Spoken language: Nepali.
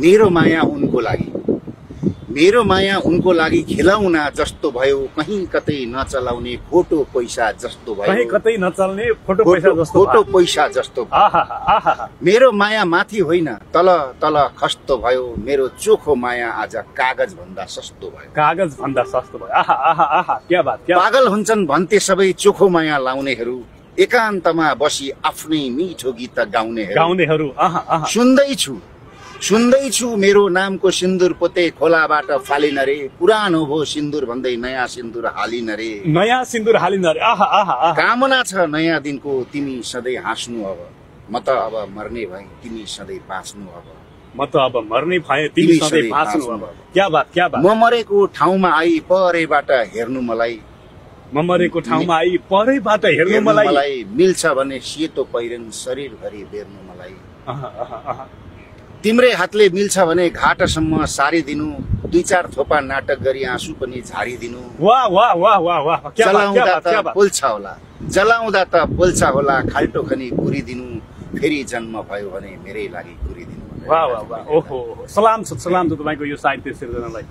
मेरो माया उनको लागि, मेरो माया उनको लागि खिलाउना जस्तो भयो, कहीँ कतै नचलाउने खोटो पैसा जस्तो भयो, कहीँ कतै नचल्ने खोटो पैसा जस्तो, खोटो पैसा जस्तो भयो। मेरो माया माथि होइन तल तल खस्तो भयो, मेरो चोखो माया आज कागज भन्दा सस्तो भयो, कागज भन्दा सस्तो भयो। आहा आहा आहा, क्या बात, क्या पागल हुन्छन् भन्थे सबै चोखो माया लाउनेहरू, एकान्तमा बसी आफ्नै मिठो गीत गाउनेहरू। सुन्दैछु मेरो नामको सिन्दुर पोते खोलाबाट फालिन रे, पुरानो भो सिन्दुर भन्दै नयाँ सिन्दुर हालिन रे, नयाँ सिन्दुर हालिन रे। आहा आहा आहा, कामना छ नयाँ दिनको तिमी सधैँ हाँस्नु अब, म त अब मर्ने भए तिमी सधैँ बाँच्नु अब, म त अब मर्ने भए तिमी सधैँ बाँच्नु अब। क्या बात, क्या बात। म मरेको ठाउँमा आई परैबाट हेर्नु मलाई, म मरेको ठाउँमा आई परैबाट हेर्नु मलाई, मिल्छ भने सेतो पहिरन शरीरभरि बेर्नु मलाई, आहा आहा आहा, तिम्रै हातले मिल्छ भने घाटसम्म सारिदिनु, 2-4 थोपा नाटक गरी आँसु पनि झारिदिनु। वाह वाह वाह वाह वाह, क्या बात, क्या बात, क्या बात। पोल्छ होला, जलाउँदा त पोल्छ होला, खाल्टो खनी पुरिदिनु, फेरि जन्म भयो भने मेरै लागि पुरिदिनु। वाह वाह वाह, ओहो, सलाम छ तपाईँको यो साहित्य सिर्जनालाई।